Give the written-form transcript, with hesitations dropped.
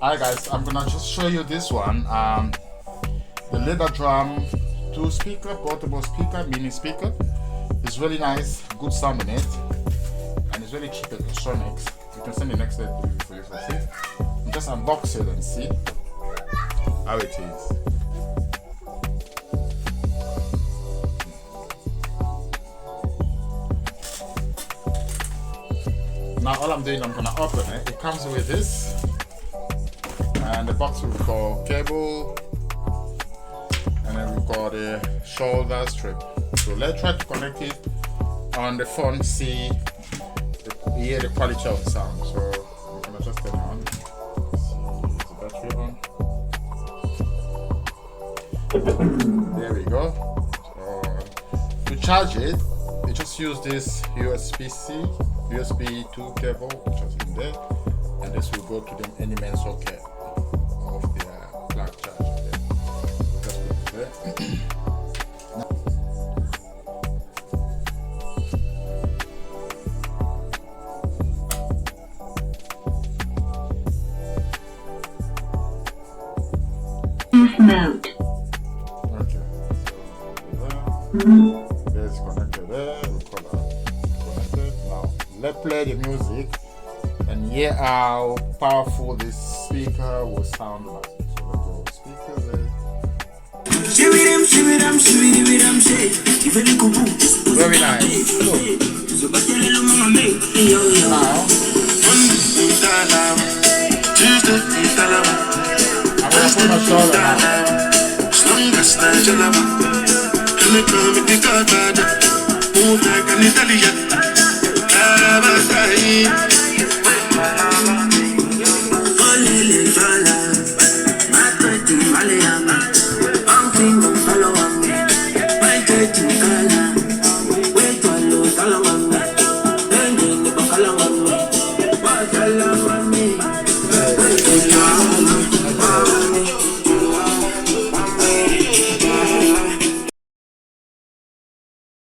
Alright guys, I'm gonna just show you this one. The leather drum 2 speaker, portable speaker, mini speaker. It's really nice, good sound in it, and it's really cheap at Stronics. You can send the next day for you for free. Just unbox it and see how it is. Now all I'm doing, I'm gonna open it. It comes with this, and the box will go cable, and then we've got a shoulder strip. So let's try to connect it on the phone, hear the quality of the sound. So I'm gonna just turn it on. See, is the battery on? There we go. So to charge it, you just use this USB-C, USB 2 cable, which is in there, and this will go to the any main socket of the plug charger. Just put it there. Mode. Okay, so there's connected there. We'll call it connected. Now let's play the music and hear how powerful this speaker will sound like. So let's go speaker there. Very nice. Look. Now I'm gonna put my shoulder now.